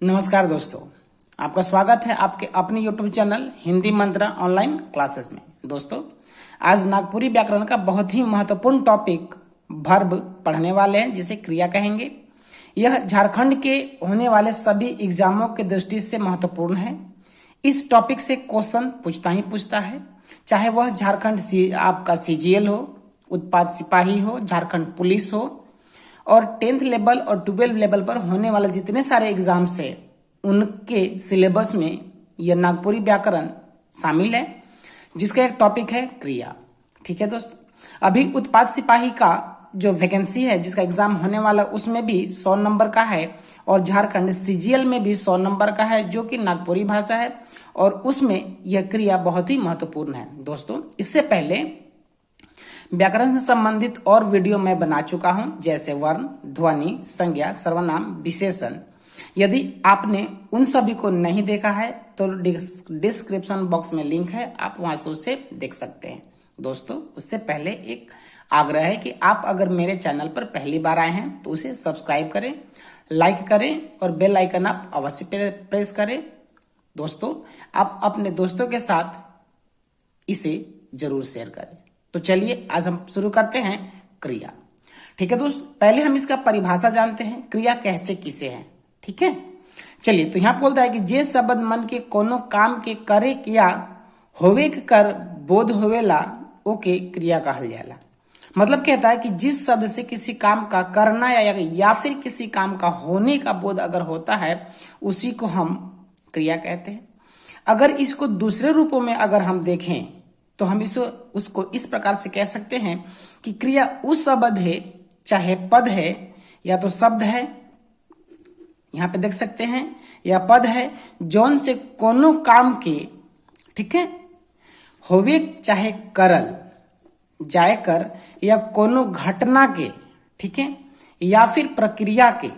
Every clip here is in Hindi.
नमस्कार दोस्तों, आपका स्वागत है आपके अपने YouTube चैनल हिंदी मंत्रा ऑनलाइन क्लासेस में। दोस्तों, आज नागपुरी व्याकरण का बहुत ही महत्वपूर्ण टॉपिक वर्ब पढ़ने वाले हैं, जिसे क्रिया कहेंगे। यह झारखंड के होने वाले सभी एग्जामों के दृष्टि से महत्वपूर्ण है। इस टॉपिक से क्वेश्चन पूछता है, चाहे वह झारखंड आपका CGL हो, उत्पाद सिपाही हो, झारखंड पुलिस हो, और 10th लेवल और 12th लेवल पर होने वाले जितने सारे एग्जाम्स है उनके सिलेबस में यह नागपुरी व्याकरण शामिल है, जिसका एक टॉपिक है क्रिया। ठीक है दोस्तों, अभी उत्पाद सिपाही का जो वैकेंसी है जिसका एग्जाम होने वाला उसमें भी 100 नंबर का है, और झारखंड CGL में भी 100 नंबर का है, जो कि नागपुरी भाषा है, और उसमें यह क्रिया बहुत ही महत्वपूर्ण है। दोस्तों, इससे पहले व्याकरण से संबंधित और वीडियो मैं बना चुका हूं, जैसे वर्ण, ध्वनि, संज्ञा, सर्वनाम, विशेषण। यदि आपने उन सभी को नहीं देखा है तो डिस्क्रिप्शन बॉक्स में लिंक है, आप वहां से उसे देख सकते हैं। दोस्तों, उससे पहले एक आग्रह है कि आप अगर मेरे चैनल पर पहली बार आए हैं तो उसे सब्सक्राइब करें, लाइक करें और बेल आइकन आप अवश्य प्रेस करें। दोस्तों, आप अपने दोस्तों के साथ इसे जरूर शेयर करें। तो चलिए आज हम शुरू करते हैं क्रिया। ठीक है दोस्तों, पहले हम इसका परिभाषा जानते हैं, क्रिया कहते किसे हैं। ठीक है, चलिए। तो यहाँ बोलता है कि जे शब्द मन के कोनो काम के करे किया होवे के कर बोध होवेला ओके क्रिया कहल जाला। मतलब कहता है कि जिस शब्द से किसी काम का करना या फिर किसी काम का होने का बोध अगर होता है उसी को हम क्रिया कहते हैं। अगर इसको दूसरे रूपों में अगर हम देखें तो हम उसको इस प्रकार से कह सकते हैं कि क्रिया उस शब्द है, चाहे पद है या तो शब्द है, यहां पे देख सकते हैं, या पद है, जौन से कोनो काम के, ठीक है, होवे चाहे करल जाय कर, या कोनो घटना के, ठीक है, या फिर प्रक्रिया के,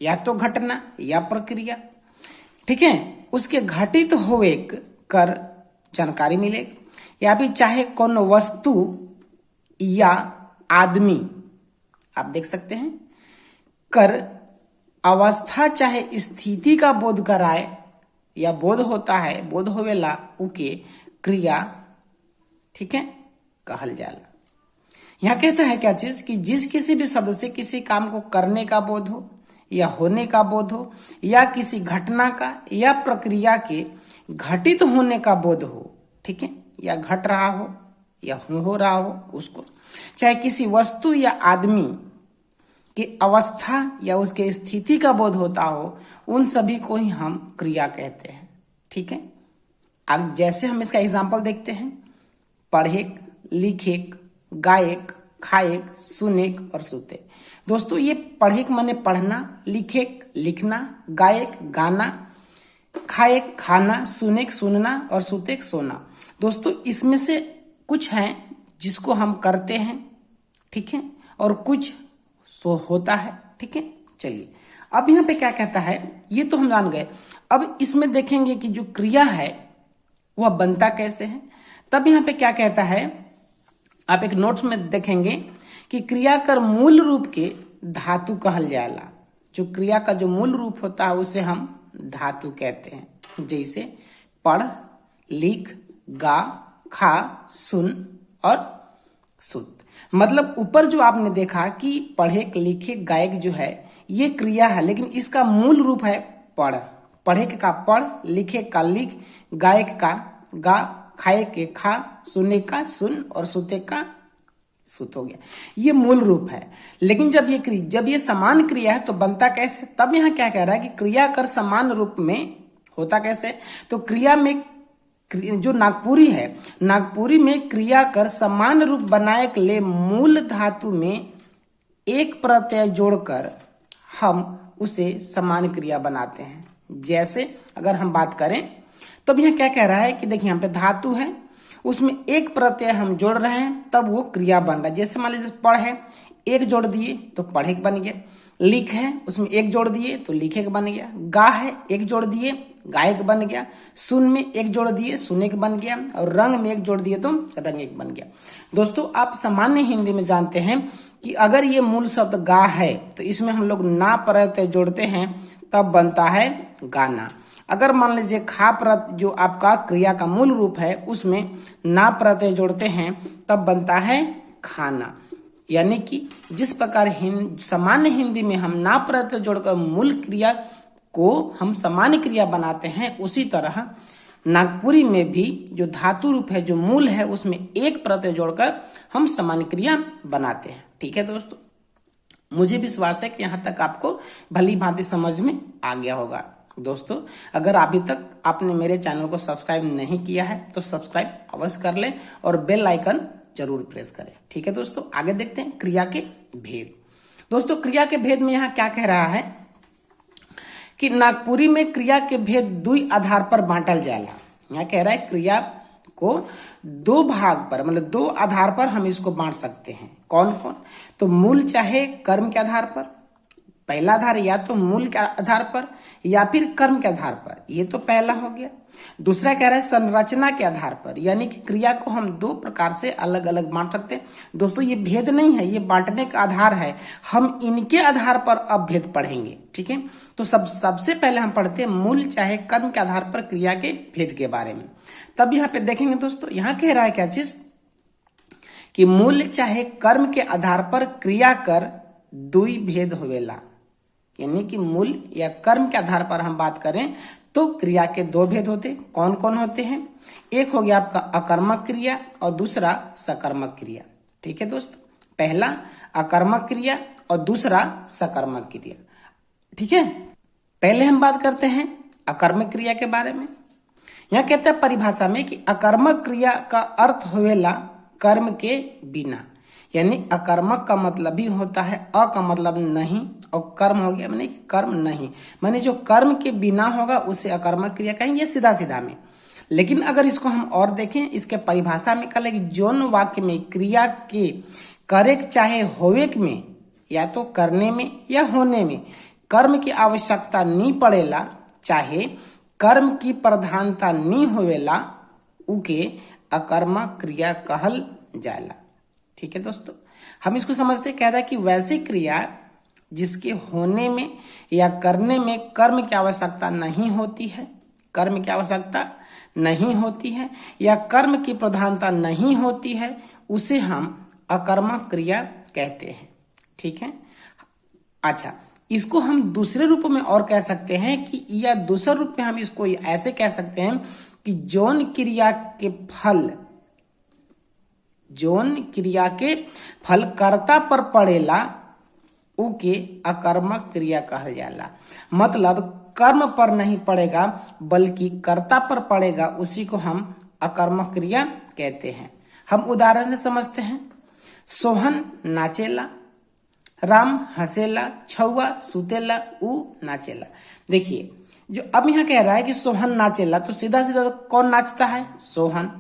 या तो घटना या प्रक्रिया, ठीक है, उसके घटित होवे कर जानकारी मिलेगी, या फिर चाहे कोनो वस्तु या आदमी, आप देख सकते हैं, कर अवस्था चाहे स्थिति का बोध कराए या बोध होता है, बोध होवेला उके क्रिया, ठीक है, कहल जाला। यहां कहता है क्या चीज कि जिस किसी भी शब्द से किसी काम को करने का बोध हो या होने का बोध हो, या किसी घटना का या प्रक्रिया के घटित होने का बोध हो, ठीक है, या घट रहा हो या हो रहा हो उसको, चाहे किसी वस्तु या आदमी की अवस्था या उसके स्थिति का बोध होता हो, उन सभी को ही हम क्रिया कहते हैं। ठीक है, अब जैसे हम इसका एग्जांपल देखते हैं, पढ़ेक, लिखेक, गायक, खाएक, सुनेक और सुतेक। दोस्तों, ये पढ़ेक माने पढ़ना, लिखेक लिखना, गायक गाना, खाएक खाना, सुनेक सुनना और सुतेक सोना। दोस्तों, इसमें से कुछ हैं जिसको हम करते हैं, ठीक है, और कुछ सो होता है। ठीक है, चलिए अब यहाँ पे क्या कहता है ये तो हम जान गए। अब इसमें देखेंगे कि जो क्रिया है वह बनता कैसे है। तब यहाँ पे क्या कहता है, आप एक नोट्स में देखेंगे कि क्रिया कर मूल रूप के धातु कहल जाला। जो क्रिया का जो मूल रूप होता है उसे हम धातु कहते हैं, जैसे पढ़, लिख, गा, खा, सुन और सुत। मतलब ऊपर जो आपने देखा कि पढ़े, लिखे, गायक जो है ये क्रिया है, लेकिन इसका मूल रूप है पढ़। पढ़े का पढ़, लिखे का लिख, गायक का गा, खाए के खा, सुने का सुन और सुते का सुत हो गया। ये मूल रूप है। लेकिन जब ये समान क्रिया है तो बनता कैसे। तब यहाँ क्या कह रहा है कि क्रिया कर समान रूप में होता कैसे। तो क्रिया में जो नागपुरी है, नागपुरी में क्रिया कर समान रूप बनाए के लिए मूल धातु में एक प्रत्यय जोड़कर हम उसे समान क्रिया बनाते हैं। जैसे अगर हम बात करें तब यह क्या कह रहा है कि देखिए यहाँ पे धातु है, उसमें एक प्रत्यय हम जोड़ रहे हैं तब वो क्रिया बन रहा है। जैसे मान लीजिए पढ़ है, एक जोड़ दिए तो पढ़े बन गया। लिख है, उसमें एक जोड़ दिए तो लिखे बन गया। गा है, एक जोड़ दिए गायक बन गया। सुन में एक जोड़ दिए सुने के बन गया, और रंग में एक जोड़ दिए तो रंग एक बन गया। दोस्तों, आप सामान्य हिंदी में जानते हैं कि अगर ये मूल शब्द गा है तो इसमें हम लोग ना प्रत्यय जोड़ते हैं तब बनता है गाना। अगर मान लीजिए खा प्रत्यय जो आपका क्रिया का मूल रूप है उसमें ना प्रत्यय जोड़ते हैं तब बनता है खाना। यानी कि जिस प्रकार सामान्य हिंदी में हम ना प्रत्यय जोड़कर मूल क्रिया को हम सामान्य क्रिया बनाते हैं, उसी तरह नागपुरी में भी जो धातु रूप है जो मूल है उसमें एक प्रत्यय जोड़कर हम सामान्य क्रिया बनाते हैं। ठीक है दोस्तों, मुझे विश्वास है कि यहाँ तक आपको भली भांति समझ में आ गया होगा। दोस्तों, अगर अभी तक आपने मेरे चैनल को सब्सक्राइब नहीं किया है तो सब्सक्राइब अवश्य कर लें और बेल आइकन जरूर प्रेस करें। ठीक है दोस्तों, आगे देखते हैं क्रिया के भेद। दोस्तों, क्रिया के भेद में यहाँ क्या कह रहा है कि नागपुरी में क्रिया के भेद दुई आधार पर बांटल जाला। यहाँ कह रहा है क्रिया को दो भाग पर मतलब दो आधार पर हम इसको बांट सकते हैं। कौन कौन? तो मूल चाहे कर्म के आधार पर, पहला आधार या तो मूल के आधार पर या फिर कर्म के आधार पर, ये तो पहला हो गया। दूसरा कह रहा है संरचना के आधार पर, यानी कि क्रिया को हम दो प्रकार से अलग अलग बांट सकते हैं। दोस्तों, ये भेद नहीं है, ये बांटने का आधार है। हम इनके आधार पर अब भेद पढ़ेंगे। ठीक है, तो सबसे पहले हम पढ़ते हैं मूल चाहे कर्म के आधार पर क्रिया के भेद के बारे में। तब यहाँ पे देखेंगे दोस्तों, यहाँ कह रहा है क्या चीज कि मूल चाहे कर्म के आधार पर क्रिया कर दुई भेद होवेला। यानी कि मूल या कर्म के आधार पर हम बात करें तो क्रिया के दो भेद होते। कौन कौन होते हैं? एक हो गया आपका अकर्मक क्रिया और दूसरा सकर्मक क्रिया। ठीक है दोस्तों, पहला अकर्मक क्रिया और दूसरा सकर्मक क्रिया। ठीक है, पहले हम बात करते हैं अकर्मक क्रिया के बारे में। यहाँ कहते हैं परिभाषा में कि अकर्मक क्रिया का अर्थ होवेला कर्म के बिना। यानी अकर्मक का मतलब भी होता है अ का मतलब नहीं, और कर्म हो गया माने कर्म नहीं, माने जो कर्म के बिना होगा उसे अकर्मक क्रिया कहेंगे सीधा सीधा में। लेकिन अगर इसको हम और देखें, इसके परिभाषा में कल जोन वाक्य में क्रिया के करे चाहे होवे में या तो करने में या होने में कर्म की आवश्यकता नहीं पड़ेला, चाहे कर्म की प्रधानता नहीं होवेला, उके अकर्मक क्रिया कहल जाला। ठीक है दोस्तों, हम इसको समझते कहता है कि वैसी क्रिया जिसके होने में या करने में कर्म की आवश्यकता नहीं होती है, कर्म की आवश्यकता नहीं होती है या कर्म की प्रधानता नहीं होती है, उसे हम अकर्मक क्रिया कहते हैं। ठीक है, अच्छा, इसको हम दूसरे रूप में और कह सकते हैं कि या दूसरे रूप में हम इसको ऐसे कह सकते हैं कि जौन क्रिया के फल कर्ता पर पड़ेला उके अकर्मक क्रिया कहल जाला। मतलब कर्म पर नहीं पड़ेगा बल्कि कर्ता पर पड़ेगा, उसी को हम अकर्मक क्रिया कहते हैं। हम उदाहरण से समझते हैं। सोहन नाचेला, राम हंसेला, छौआ सुतेला, ऊ नाचेला। देखिए, जो अब यहाँ कह रहा है कि सोहन नाचेला, तो सीधा सीधा तो कौन नाचता है? सोहन।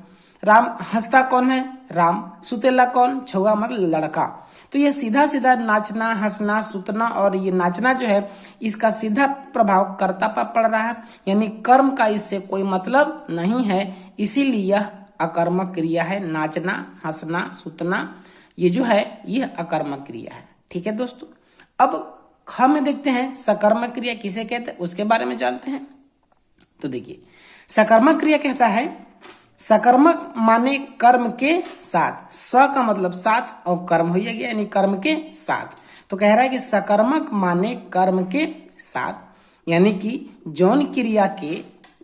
राम हंसता कौन है? राम। सुतेला कौन? छौआ मतलब लड़का। तो ये सीधा सीधा नाचना, हंसना, सुतना और ये नाचना जो है इसका सीधा प्रभाव कर्ता पर पड़ रहा है, यानी कर्म का इससे कोई मतलब नहीं है, इसीलिए यह अकर्मक क्रिया है। नाचना, हंसना, सुतना ये जो है यह अकर्मक क्रिया है। ठीक है दोस्तों, अब ख में देखते हैं सकर्मक क्रिया किसे कहते हैं, उसके बारे में जानते हैं। तो देखिए, सकर्मक क्रिया कहता है सकर्मक माने कर्म के साथ, स का मतलब साथ और कर्म हो गया यानी कर्म के साथ। तो कह रहा है कि सकर्मक माने कर्म के साथ, यानी कि जौन क्रिया के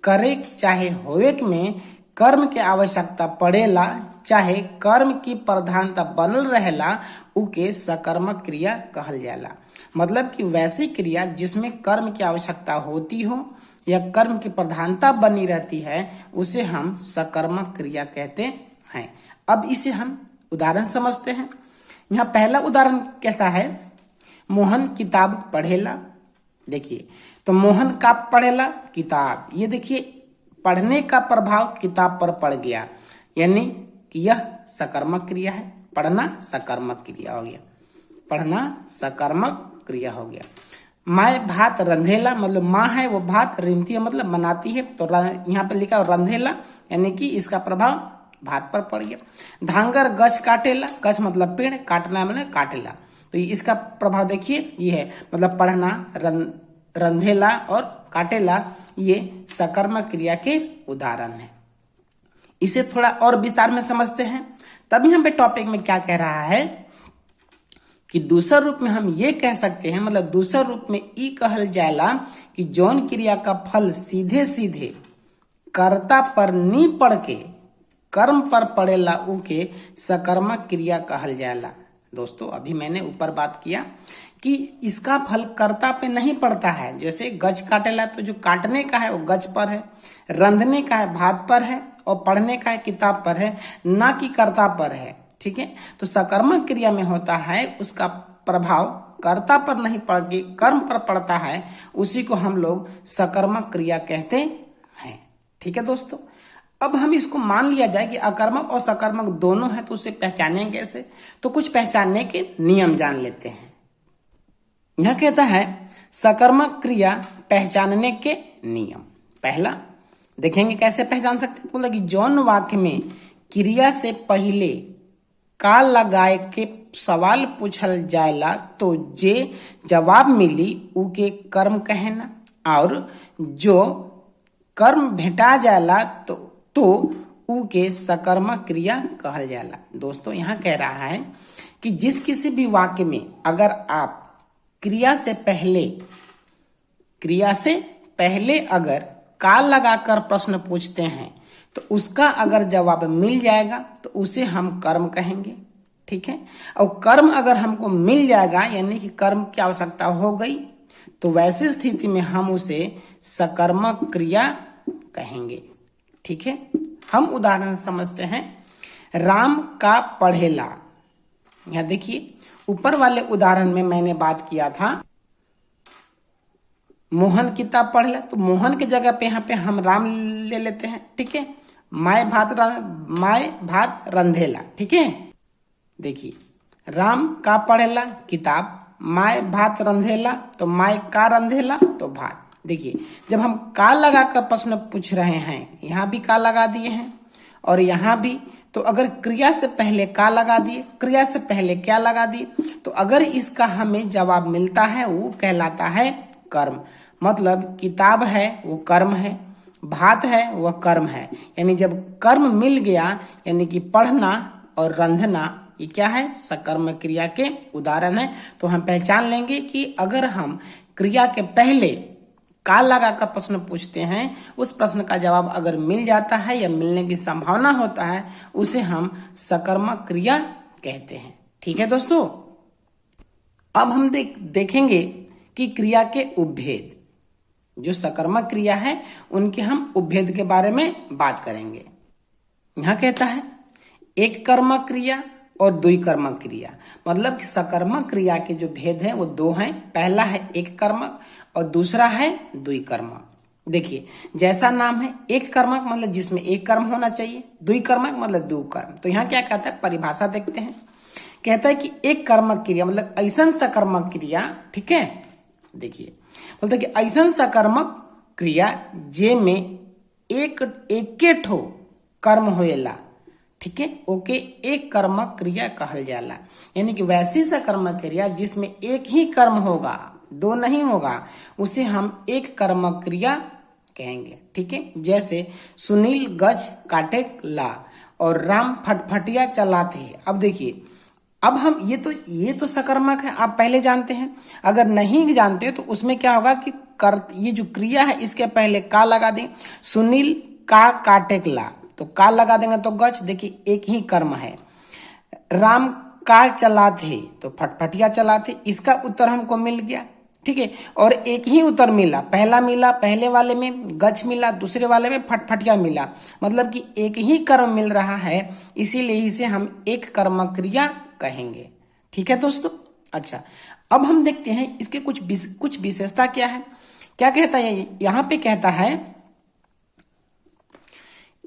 करे चाहे होवे में कर्म के आवश्यकता पड़ेला, चाहे कर्म की प्रधानता बनल रहेला, उके सकर्मक क्रिया कहल जाला। मतलब कि वैसी क्रिया जिसमें कर्म की आवश्यकता होती हो या कर्म की प्रधानता बनी रहती है, उसे हम सकर्मक क्रिया कहते हैं। अब इसे हम उदाहरण समझते हैं। यहाँ पहला उदाहरण कैसा है? मोहन किताब पढ़ेला। देखिए, तो मोहन का पढ़ेला किताब, ये देखिए पढ़ने का प्रभाव किताब पर पड़ गया, यानी कि यह सकर्मक क्रिया है। पढ़ना सकर्मक क्रिया हो गया, पढ़ना सकर्मक क्रिया हो गया। माँ भात रंधेला, मतलब माँ है वो भात रिंती है मतलब बनाती है, तो यहाँ पे लिखा रंधेला यानी कि इसका प्रभाव भात पर पड़ गया। धांगर गछ काटेला, गछ मतलब पेड़, काटना मतलब काटेला, तो इसका प्रभाव देखिए ये है, मतलब पढ़ना रंधेला और काटेला ये सकर्मक क्रिया के उदाहरण हैं। इसे थोड़ा और विस्तार में समझते हैं। तभी हम पे टॉपिक में क्या कह रहा है कि दूसर रूप में हम ये कह सकते हैं, मतलब दूसर रूप में ई कहल जाला कि जौन क्रिया का फल सीधे सीधे कर्ता पर नी पड़ के कर्म पर पड़ेला उके सकर्मक क्रिया कहल जाला। दोस्तों अभी मैंने ऊपर बात किया कि इसका फल कर्ता पे नहीं पड़ता है। जैसे गज काटेला तो जो काटने का है वो गज पर है, रंधने का है भात पर है और पढ़ने का है किताब पर है, ना कि कर्ता पर है। ठीक है, तो सकर्मक क्रिया में होता है उसका प्रभाव कर्ता पर नहीं पड़ के कर्म पर पड़ता है, उसी को हम लोग सकर्मक क्रिया कहते हैं। ठीक है दोस्तों, अब हम इसको मान लिया जाए कि अकर्मक और सकर्मक दोनों है, तो उसे पहचानेंगे कैसे? तो कुछ पहचानने के नियम जान लेते हैं। यह कहता है सकर्मक क्रिया पहचानने के नियम। पहला देखेंगे कैसे पहचान सकते हैं। बोला कि जौन वाक्य में क्रिया से पहले का लगाए के सवाल पूछल जायला तो जे जवाब मिली उके कर्म कहना, और जो कर्म भेटा जाला तो उके सकर्मक क्रिया कहल जाला। दोस्तों यहाँ कह रहा है कि जिस किसी भी वाक्य में अगर आप क्रिया से पहले अगर का लगाकर प्रश्न पूछते हैं तो उसका अगर जवाब मिल जाएगा तो उसे हम कर्म कहेंगे। ठीक है, और कर्म अगर हमको मिल जाएगा यानी कि कर्म की आवश्यकता हो गई, तो वैसी स्थिति में हम उसे सकर्मक क्रिया कहेंगे। ठीक है, हम उदाहरण समझते हैं। राम का पढ़ेला। यहां देखिए ऊपर वाले उदाहरण में मैंने बात किया था मोहन किताब पढ़ेला, तो मोहन की जगह पे यहाँ पे हम राम ले लेते हैं। ठीक है, माय भात रंधेला। ठीक है, देखिए राम का पढ़ेला किताब, माय भात रंधेला, तो माय का रंधेला तो भात। देखिए जब हम का लगा कर प्रश्न पूछ रहे हैं, यहाँ भी का लगा दिए हैं और यहाँ भी, तो अगर क्रिया से पहले का लगा दिए, क्रिया से पहले क्या लगा दिए, तो अगर इसका हमें जवाब मिलता है वो कहलाता है कर्म। मतलब किताब है वो कर्म है, भात है वह कर्म है। यानी जब कर्म मिल गया यानी कि पढ़ना और रंधना ये क्या है? सकर्म क्रिया के उदाहरण है। तो हम पहचान लेंगे कि अगर हम क्रिया के पहले का लगाकर प्रश्न पूछते हैं, उस प्रश्न का जवाब अगर मिल जाता है या मिलने की संभावना होता है, उसे हम सकर्मक क्रिया कहते हैं। ठीक है दोस्तों, अब हम देखेंगे कि क्रिया के उपभेद। जो सकर्मक क्रिया है उनके हम उपभेद के बारे में बात करेंगे। यहां कहता है एक कर्मक क्रिया और दुई कर्मक क्रिया। मतलब सकर्मक क्रिया के जो भेद है वो दो हैं। पहला है एक कर्मक और दूसरा है द्वि कर्मक। देखिए जैसा नाम है एक कर्मक मतलब जिसमें एक कर्म होना चाहिए, द्वि कर्मक मतलब दो कर्म। तो यहाँ क्या कहता है, परिभाषा देखते हैं। कहता है कि एक कर्मक क्रिया मतलब ऐसा सकर्मक क्रिया। ठीक है, देखिए बोलते कि ऐसा सकर्मक क्रिया जे में एक ठो कर्म होएला। ठीक है, ओके एक कर्मक क्रिया कहल जाला। यानी कि वैसी सकर्मक क्रिया जिसमें एक ही कर्म होगा, दो नहीं होगा, उसे हम एक कर्मक क्रिया कहेंगे। ठीक है, जैसे सुनील गज काटे ला और राम फटफटिया चलाते। अब देखिए, अब हम ये तो सकर्मक है, आप पहले जानते हैं। अगर नहीं जानते तो उसमें क्या होगा कि ये जो क्रिया है इसके पहले का लगा दें। सुनील का काटे ला तो का लगा देंगे तो गज। देखिए एक ही कर्म है। राम कार चलाते तो फटफटिया चलाते। इसका उत्तर हमको मिल गया। ठीक है, और एक ही उत्तर मिला, पहले वाले में गच मिला, दूसरे वाले में फटफटिया मिला। मतलब कि एक ही कर्म मिल रहा है, इसीलिए इसे हम एक कर्मक क्रिया कहेंगे। ठीक है दोस्तों, अच्छा अब हम देखते हैं इसके कुछ विशेषता क्या है। क्या कहता है यहाँ पे, कहता है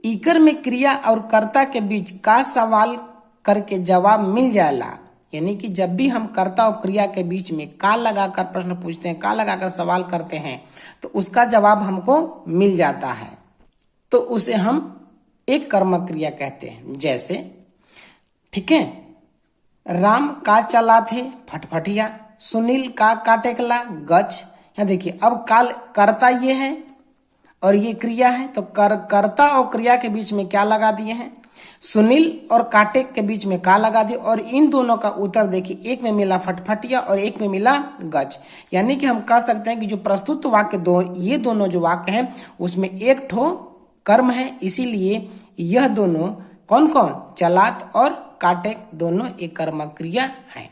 इकर में क्रिया और कर्ता के बीच का सवाल करके जवाब मिल जाएगा। यानी कि जब भी हम कर्ता और क्रिया के बीच में का लगाकर प्रश्न पूछते हैं, का लगाकर सवाल करते हैं, तो उसका जवाब हमको मिल जाता है, तो उसे हम एक कर्मक क्रिया कहते हैं। जैसे ठीक है, राम का चला थे फटफटिया, सुनील का काटेकला गच। यहाँ देखिए, अब काल कर्ता ये है और ये क्रिया है, तो कर्ता और क्रिया के बीच में क्या लगा दिए हैं, सुनील और काटे के बीच में का लगा दिए, और इन दोनों का उत्तर देखिए, एक में मिला फटफटिया और एक में मिला गज। यानी कि हम कह सकते हैं कि जो प्रस्तुत वाक्य ये दोनों जो वाक्य हैं उसमें एक ठो कर्म है, इसीलिए यह दोनों कौन कौन, चलात और काटे दोनों एक कर्मक क्रिया है।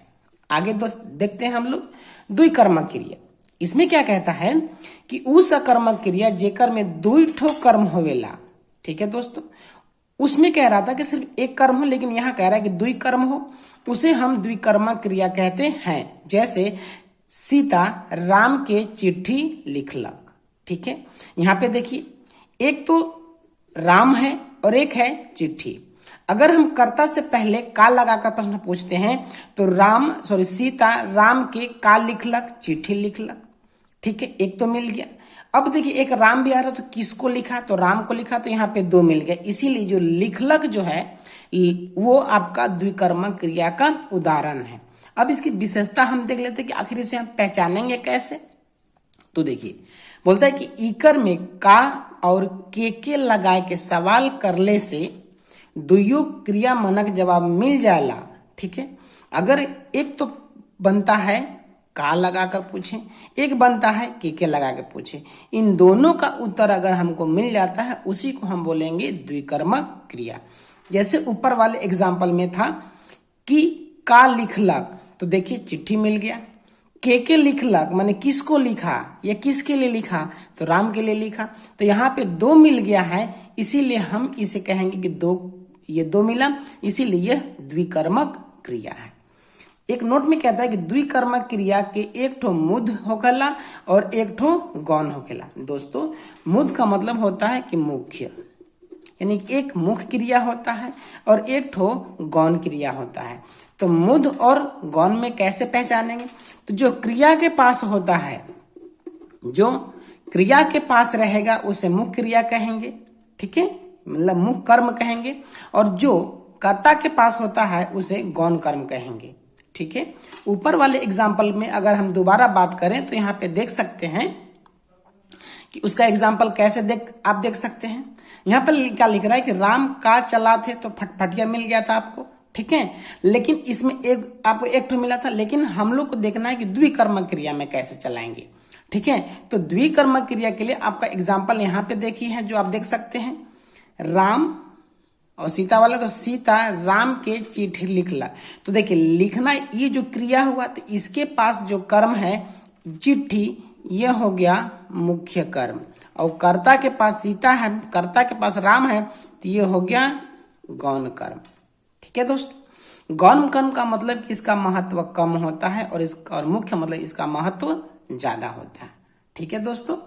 आगे दोस्त देखते हैं हम लोग द्विकर्मक क्रिया। इसमें क्या कहता है कि उस अकर्मक क्रिया जेकर में दुई ठो कर्म होवेला। ठीक है दोस्तों, उसमें कह रहा था कि सिर्फ एक कर्म हो, लेकिन यहाँ कह रहा है कि दुई कर्म हो, उसे हम द्विकर्मक क्रिया कहते हैं। जैसे सीता राम के चिट्ठी लिखलक। ठीक है, यहाँ पे देखिए, एक तो राम है और एक है चिट्ठी। अगर हम कर्ता से पहले का लगाकर प्रश्न पूछते हैं तो सीता राम के का लिखलक, चिट्ठी लिखलक। ठीक है, एक तो मिल गया। अब देखिए, एक राम भी आ रहा, तो किसको लिखा, तो राम को लिखा, तो यहाँ पे दो मिल गया। इसीलिए जो लिखलक जो है वो आपका द्विकर्मक क्रिया का उदाहरण है। अब इसकी विशेषता हम देख लेते हैं कि आखिर इसे हम पहचानेंगे कैसे। तो देखिए, बोलता है कि इकर में का और के लगाए के सवाल करले से दुयो क्रिया मनक जवाब मिल जाएला। ठीक है, अगर एक तो बनता है का लगाकर पूछे, एक बनता है के लगा के पूछे, इन दोनों का उत्तर अगर हमको मिल जाता है उसी को हम बोलेंगे द्विकर्मक क्रिया। जैसे ऊपर वाले एग्जाम्पल में था कि का लिखलक, तो देखिए चिट्ठी मिल गया। के लिखलक माने किसको लिखा या किसके लिए लिखा, तो राम के लिए लिखा, तो यहाँ पे दो मिल गया है, इसीलिए हम इसे कहेंगे कि ये दो मिला, इसीलिए यह द्विकर्मक क्रिया है। एक नोट में कहता है कि द्विकर्मक क्रिया के एक ठो मुद होखेला और एक ठो गौण होखेला। दोस्तों, मुद का मतलब होता है कि मुख्य, यानी एक मुख्य क्रिया होता है और एक ठो गौण क्रिया होता है। तो मुद और गौण में कैसे पहचानेंगे, तो जो क्रिया के पास होता है, जो क्रिया के पास रहेगा उसे मुख्य क्रिया कहेंगे। ठीक है, मतलब मुख्य कर्म कहेंगे, और जो कर्ता के पास होता है उसे गौण कर्म कहेंगे। ठीक है, ऊपर वाले एग्जाम्पल में अगर हम दोबारा बात करें तो यहाँ पे देख सकते हैं कि उसका एग्जाम्पल कैसे आप देख सकते हैं। यहाँ पर क्या लिख रहा है कि राम का चला थे, तो फटफटिया मिल गया था आपको। ठीक है, लेकिन इसमें आपको एक ठो मिला था, लेकिन हम लोग को देखना है कि द्विकर्मक क्रिया में कैसे चलाएंगे। ठीक है, तो द्विकर्मक क्रिया के लिए आपका एग्जाम्पल यहाँ पे देखी है, जो आप देख सकते हैं, राम और सीता वाला, तो सीता राम के चिट्ठी लिखला। तो देखिए, लिखना ये जो क्रिया हुआ, तो इसके पास जो कर्म है चिट्ठी, यह हो गया मुख्य कर्म, और कर्ता के पास सीता है, कर्ता के पास राम है, तो ये हो गया गौण कर्म। ठीक है दोस्तों, गौण कर्म का मतलब कि इसका महत्व कम होता है और मुख्य मतलब इसका महत्व ज्यादा होता है। ठीक है दोस्तों,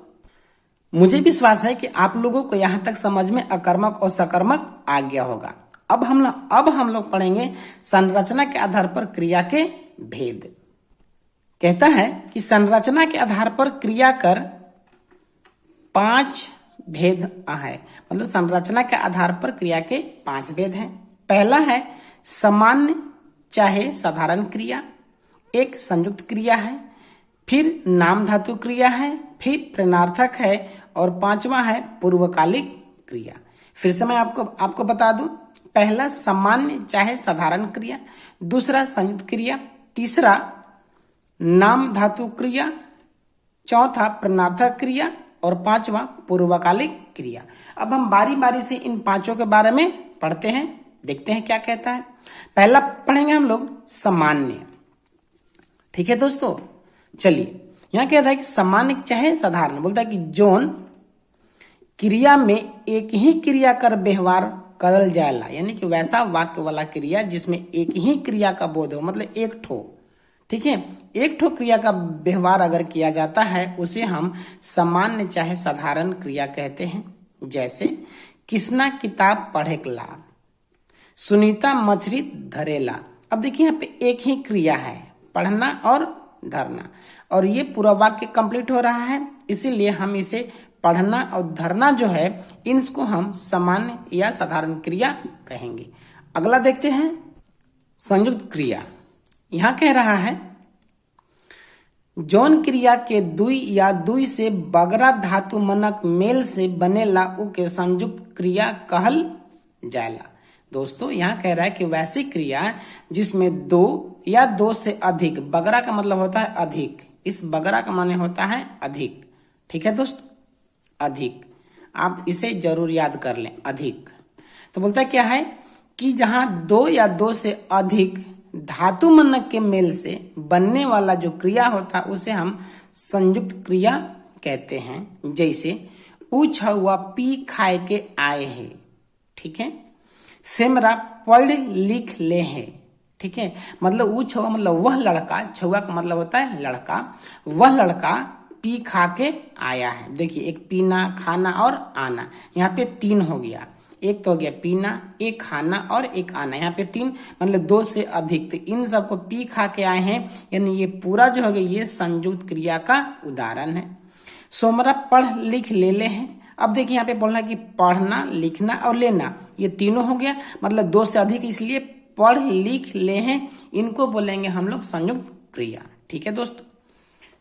मुझे विश्वास है कि आप लोगों को यहाँ तक समझ में अकर्मक और सकर्मक आ गया होगा। अब हम लोग पढ़ेंगे संरचना के आधार पर क्रिया के भेद। कहता है कि संरचना के आधार पर क्रिया कर 5 भेद है, मतलब संरचना के आधार पर क्रिया के 5 भेद हैं। पहला है सामान्य चाहे साधारण क्रिया, एक संयुक्त क्रिया है, फिर नाम धातु क्रिया है, फिर प्रेरणार्थक है, और 5वां है पूर्वकालिक क्रिया। फिर से मैं आपको बता दूं, पहला सामान्य चाहे साधारण क्रिया, दूसरा संयुक्त क्रिया, तीसरा नाम धातु क्रिया, चौथा प्रेरणार्थक क्रिया, और 5वां पूर्वकालिक क्रिया। अब हम बारी बारी से इन 5 के बारे में पढ़ते हैं, देखते हैं क्या कहता है। पहला पढ़ेंगे हम लोग सामान्य। ठीक है दोस्तों, चलिए, यहाँ कहता है कि सामान्य चाहे साधारण, बोलता है कि जोन क्रिया में एक ही क्रिया कर व्यवहार करल जाएला, यानी कि वैसा वाक्य वाला क्रिया जिसमें एक ही क्रिया का बोध हो, मतलब एक ठो। ठीक है, एक ठो क्रिया का व्यवहार अगर किया जाता है उसे हम सामान्य चाहे साधारण क्रिया कहते हैं। जैसे किसना किताब पढ़ेला, सुनीता मछली धरेला। अब देखिए, यहाँ पे एक ही क्रिया है, पढ़ना और धरना, और ये पूरा वाक्य कंप्लीट हो रहा है, इसीलिए हम इसे पढ़ना और धरना जो है इनको हम सामान्य या साधारण क्रिया कहेंगे। अगला देखते हैं संयुक्त क्रिया। यहां कह रहा है जौन क्रिया के दुई या दुई से बगरा धातु मनक मेल से बनेला उके संयुक्त क्रिया कहल जाएला। दोस्तों यहाँ कह रहा है कि वैसी क्रिया जिसमें दो या दो से अधिक, बगरा का मतलब होता है अधिक, इस बगरा का माने होता है अधिक। ठीक है दोस्त, अधिक, आप इसे जरूर याद कर लें, अधिक। तो बोलता है क्या है कि जहां दो या दो से अधिक धातु मनक के मेल से बनने वाला जो क्रिया होता है उसे हम संयुक्त क्रिया कहते हैं। जैसे ऊ छुआ पी खाए के आए हैं, ठीक है, सेमरा पढ़ लिख ले है, ठीक है, मतलब ऊ छुआ मतलब वह लड़का, छुआ का मतलब होता है लड़का, वह लड़का पी खा के आया है। देखिए एक पीना, खाना और आना, यहाँ पे तीन हो गया, एक तो हो गया पीना, एक खाना और एक आना, यहाँ पे तीन मतलब दो से अधिक, तो इन सबको पी खा के आए हैं, यानी ये पूरा जो हो गया ये संयुक्त क्रिया का उदाहरण है। सोमरा पढ़ लिख ले ले हैं। अब देखिए यहाँ पे बोलना कि पढ़ना, लिखना और लेना, ये तीनों हो गया, मतलब दो से अधिक, इसलिए पढ़ लिख ले हैं, इनको बोलेंगे हम लोग संयुक्त क्रिया। ठीक है दोस्तों,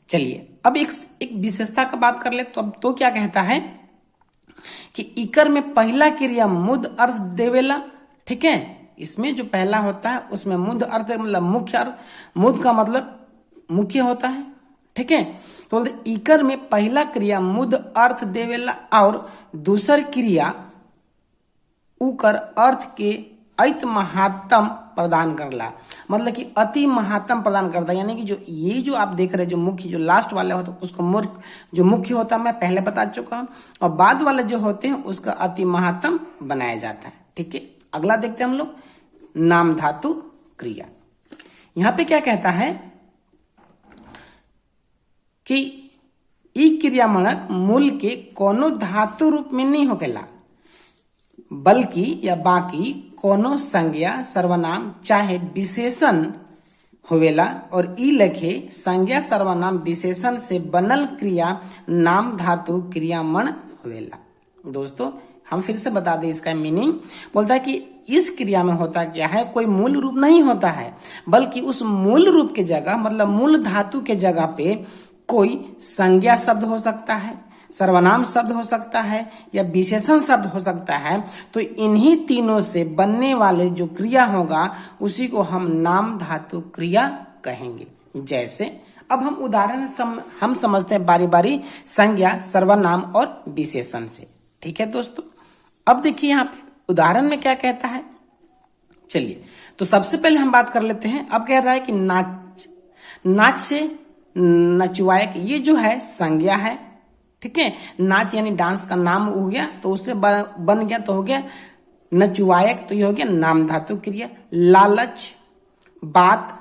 चलिए अब एक विशेषता का बात कर ले। तो क्या कहता है कि इकर में पहला क्रिया मुद अर्थ देवेला। ठीक है, इसमें जो पहला होता है उसमें मुद अर्थ मतलब मुख्य अर्थ, मुद का मतलब मुख्य होता है। ठीक है, तो बोलते इकर में पहला क्रिया मुद अर्थ देवेला और दूसर क्रिया उकर अर्थ के अति महात्म प्रदान करला, मतलब कि अति महात्म प्रदान करता है। यानी कि जो ये जो आप देख रहे हैं, जो मुख्य, जो लास्ट वाले होते हैं उसको जो मुख्य होता है मैं पहले बता चुका हूं, और बाद वाले जो होते हैं उसका अति महात्म बनाया जाता है। ठीक है, अगला देखते हैं हम लोग नाम धातु क्रिया। यहां पे क्या कहता है कि ई क्रिया मनक मूल के कोनो धातु रूप में नहीं होकेला, बल्कि या बाकी कोनो संज्ञा, सर्वनाम चाहे विशेषण होवेला, और ई लखे संज्ञा, सर्वनाम, विशेषण से बनल क्रिया नाम धातु क्रियामण होवेला। दोस्तों हम फिर से बता दें इसका मीनिंग। बोलता है कि इस क्रिया में होता क्या है, कोई मूल रूप नहीं होता है, बल्कि उस मूल रूप के जगह मतलब मूल धातु के जगह पे कोई संज्ञा शब्द हो सकता है, सर्वनाम शब्द हो सकता है या विशेषण शब्द हो सकता है। तो इन्हीं तीनों से बनने वाले जो क्रिया होगा उसी को हम नाम धातु क्रिया कहेंगे। जैसे अब हम उदाहरण हम समझते हैं बारी बारी संज्ञा, सर्वनाम और विशेषण से। ठीक है दोस्तों, अब देखिए यहाँ पे उदाहरण में क्या कहता है। चलिए तो सबसे पहले हम बात कर लेते हैं। अब कह रहा है कि नाच, नाच से नचवायक, ये जो है संज्ञा है। ठीक है, नाच यानी डांस का नाम हो गया, तो उससे बन गया तो हो गया नचवायक, तो ये हो गया नाम धातु क्रिया। लालच, बात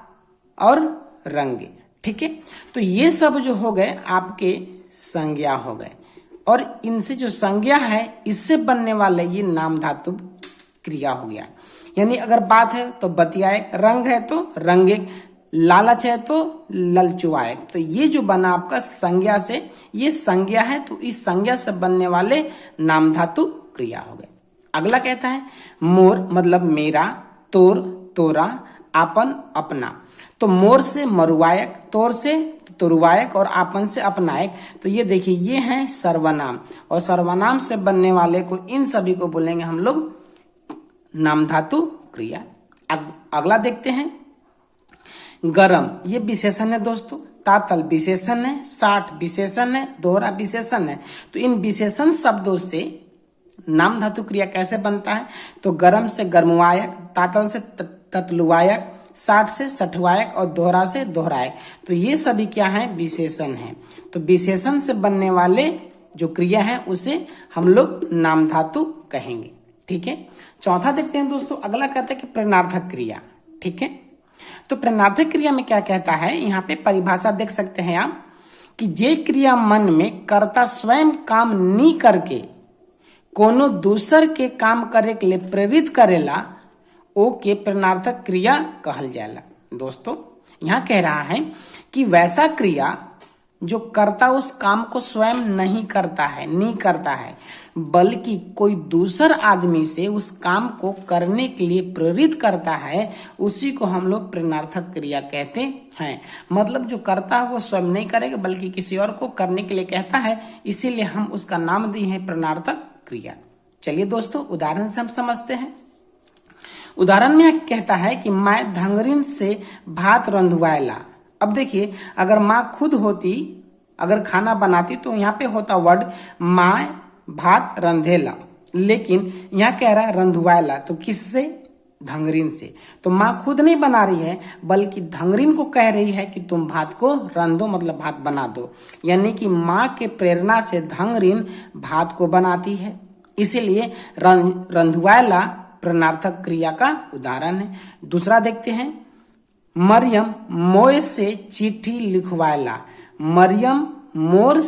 और रंगे। ठीक है, तो ये सब जो हो गए आपके संज्ञा हो गए, और इनसे जो संज्ञा है इससे बनने वाला ये नाम धातु क्रिया हो गया। यानी अगर बात है तो बतियायक, रंग है तो रंगे, लालच है तो ललचुआयक। तो ये जो बना आपका संज्ञा से, ये संज्ञा है, तो इस संज्ञा से बनने वाले नाम धातु क्रिया हो गए। अगला कहता है मोर मतलब मेरा, तोर तोरा, आपन अपना। तो मोर से मरुआयक, तोर से तुरुवायक और आपन से अपनायक। तो ये देखिए ये है सर्वनाम, और सर्वनाम से बनने वाले को, इन सभी को बोलेंगे हम लोग नाम धातु क्रिया। अगला देखते हैं गरम, ये विशेषण है दोस्तों। तातल विशेषण है, साठ विशेषण है, दोहरा विशेषण है। तो इन विशेषण शब्दों से नाम धातु क्रिया कैसे बनता है, तो गरम से गर्मवायक, तातल से ततलुवायक, साठ से सठवायक और दोहरा से दोहरायक। तो ये सभी क्या है, विशेषण है। तो विशेषण से बनने वाले जो क्रिया है उसे हम लोग नाम धातु कहेंगे। ठीक है, चौथा देखते हैं दोस्तों। अगला कहता है कि प्रेरणार्थक क्रिया। ठीक है, तो प्रेरणार्थक क्रिया में क्या कहता है, यहाँ पे परिभाषा देख सकते हैं आप कि जे क्रिया मन में कर्ता स्वयं काम नहीं करके कोनो दूसर के काम करे के लिए प्रेरित करेला, ओ के प्रेरणार्थक क्रिया कहल जाएला। दोस्तों यहाँ कह रहा है कि वैसा क्रिया जो कर्ता उस काम को स्वयं नहीं करता है, बल्कि कोई दूसर आदमी से उस काम को करने के लिए प्रेरित करता है, उसी को हम लोग प्रेरणार्थक क्रिया कहते है, मतलब जो करता है वो स्वयं नहीं करेगा बल्कि किसी और को करने के लिए कहता है, इसीलिए हम उसका नाम दिए हैं प्रश्नार्थक क्रिया। चलिए दोस्तों उदाहरण से हम समझते हैं। उदाहरण में कहता है कि मैं धंगरीन से भात रंधवाएला। अब देखिए अगर माँ खुद होती, अगर खाना बनाती तो यहाँ पे होता वर्ड माँ भात रंधेला, लेकिन यहाँ कह रहा है रंधवाएला, तो किससे? धंगरीन से। तो माँ खुद नहीं बना रही है बल्कि धंगरीन को कह रही है कि तुम भात को रंधो, मतलब भात बना दो, यानी कि माँ के प्रेरणा से धंगरीन भात को बनाती है, इसीलिए रंधवाएला प्रश्नार्थक क्रिया का उदाहरण है। दूसरा देखते हैं, मरियम मोय से चिट्ठी लिखवाएला। मरियम मोय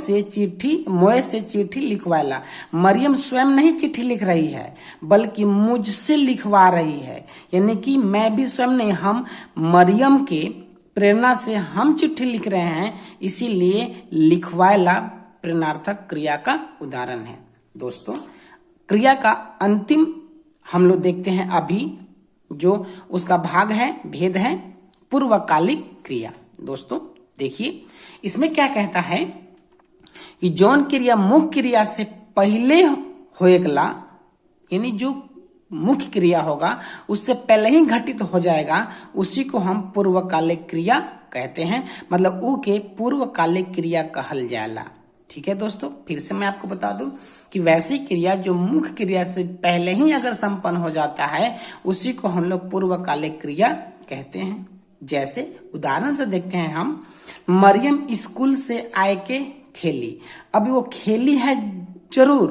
से चिट्ठी लिखवाएला। मरियम स्वयं नहीं चिट्ठी लिख रही है बल्कि मुझसे लिखवा रही है, यानी कि मैं भी स्वयं नहीं, हम मरियम के प्रेरणा से हम चिट्ठी लिख रहे हैं, इसीलिए लिखवाएला प्रश्नार्थक क्रिया का उदाहरण है। दोस्तों क्रिया का अंतिम हम लोग देखते हैं अभी, जो उसका भाग है, भेद है पूर्वकालिक क्रिया। दोस्तों देखिए इसमें क्या कहता है कि जौन क्रिया मुख्य क्रिया से पहले होएगला, यानी जो मुख्य क्रिया होगा उससे पहले ही घटित हो जाएगा, उसी को हम पूर्वकालिक क्रिया कहते हैं, मतलब ऊ के पूर्वकालिक क्रिया कहल जाएला। ठीक है दोस्तों, फिर से मैं आपको बता दूं कि वैसी क्रिया जो मुख्य क्रिया से पहले ही अगर संपन्न हो जाता है उसी को हम लोग पूर्वकालिक क्रिया कहते हैं। जैसे उदाहरण से देखते हैं हम, मरियम स्कूल से आए के खेली। अभी वो खेली है जरूर,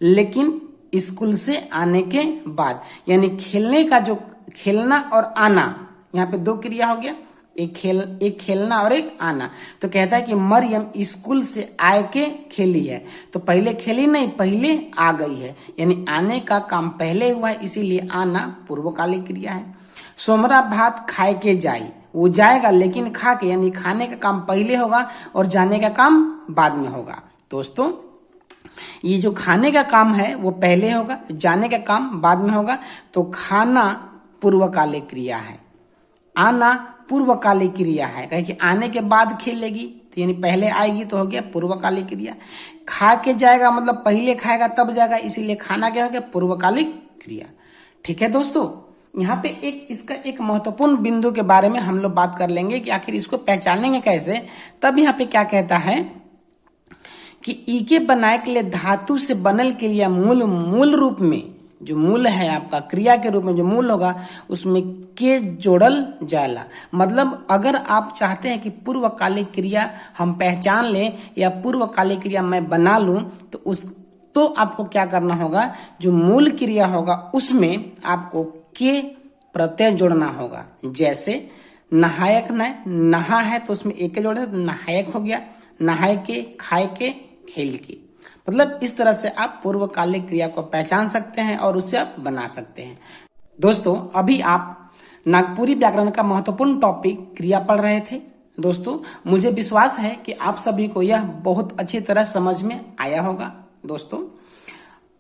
लेकिन स्कूल से आने के बाद, यानी खेलने का जो खेलना और आना, यहाँ पे दो क्रिया हो गया, एक खेलना और एक आना। तो कहता है कि मरियम स्कूल से आए के खेली है, तो पहले खेली नहीं, पहले आ गई है, यानी आने का काम पहले हुआ है, इसीलिए आना पूर्वकालिक क्रिया है। सोमरा भात खाए के जाई, वो जाएगा लेकिन खा के, यानी खाने का काम पहले होगा और जाने का काम बाद में होगा। दोस्तों ये जो खाने का काम है वो पहले होगा, जाने का काम बाद में होगा, तो खाना पूर्वकालिक क्रिया है, आना पूर्वकालिक क्रिया है, कहे कि आने के बाद खेलेगी, तो यानी पहले आएगी तो हो गया पूर्वकालिक क्रिया। खा के जाएगा मतलब पहले खाएगा तब जाएगा, इसीलिए खाना क्या हो गया? पूर्वकालिक क्रिया। ठीक है दोस्तों, यहाँ पे इसका एक महत्वपूर्ण बिंदु के बारे में हम लोग बात कर लेंगे कि आखिर इसको पहचानेंगे कैसे। तब यहाँ पे क्या कहता है कि ई के बनाए के लिए धातु से बनल क्रिया मूल रूप में, जो मूल है आपका क्रिया के रूप में जो मूल होगा उसमें के जोड़ल जाला। मतलब अगर आप चाहते हैं कि पूर्वकालिक क्रिया हम पहचान लें या पूर्वकालिक क्रिया मैं बना लूं, तो आपको क्या करना होगा, जो मूल क्रिया होगा उसमें आपको के प्रत्यय जोड़ना होगा। जैसे नहायक नहा है तो उसमें एक के जोड़े, नहायक हो गया, नहाए के, खाए के, खेल के। मतलब इस तरह से आप पूर्वकालिक क्रिया को पहचान सकते हैं और उसे आप बना सकते हैं। दोस्तों अभी आप नागपुरी व्याकरण का महत्वपूर्ण टॉपिक क्रिया पढ़ रहे थे। दोस्तों मुझे विश्वास है कि आप सभी को यह बहुत अच्छी तरह समझ में आया होगा। दोस्तों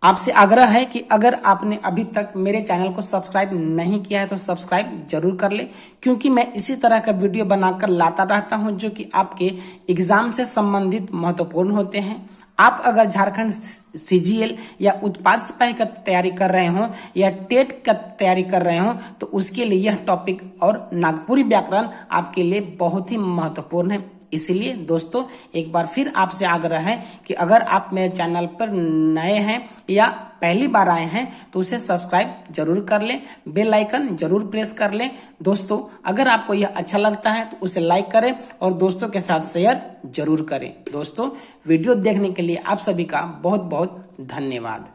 आपसे आग्रह है कि अगर आपने अभी तक मेरे चैनल को सब्सक्राइब नहीं किया है तो सब्सक्राइब जरूर कर ले, क्योंकि मैं इसी तरह का वीडियो बनाकर लाता रहता हूं जो कि आपके एग्जाम से संबंधित महत्वपूर्ण होते हैं। आप अगर झारखंड सीजीएल या उत्पाद सिपाही का तैयारी कर रहे हो या टेट का तैयारी कर रहे हो तो उसके लिए यह टॉपिक और नागपुरी व्याकरण आपके लिए बहुत ही महत्वपूर्ण है। इसीलिए दोस्तों एक बार फिर आपसे आग्रह है कि अगर आप मेरे चैनल पर नए हैं या पहली बार आए हैं तो उसे सब्सक्राइब जरूर कर लें, बेल आइकन जरूर प्रेस कर लें। दोस्तों अगर आपको यह अच्छा लगता है तो उसे लाइक करें और दोस्तों के साथ शेयर जरूर करें। दोस्तों वीडियो देखने के लिए आप सभी का बहुत बहुत धन्यवाद।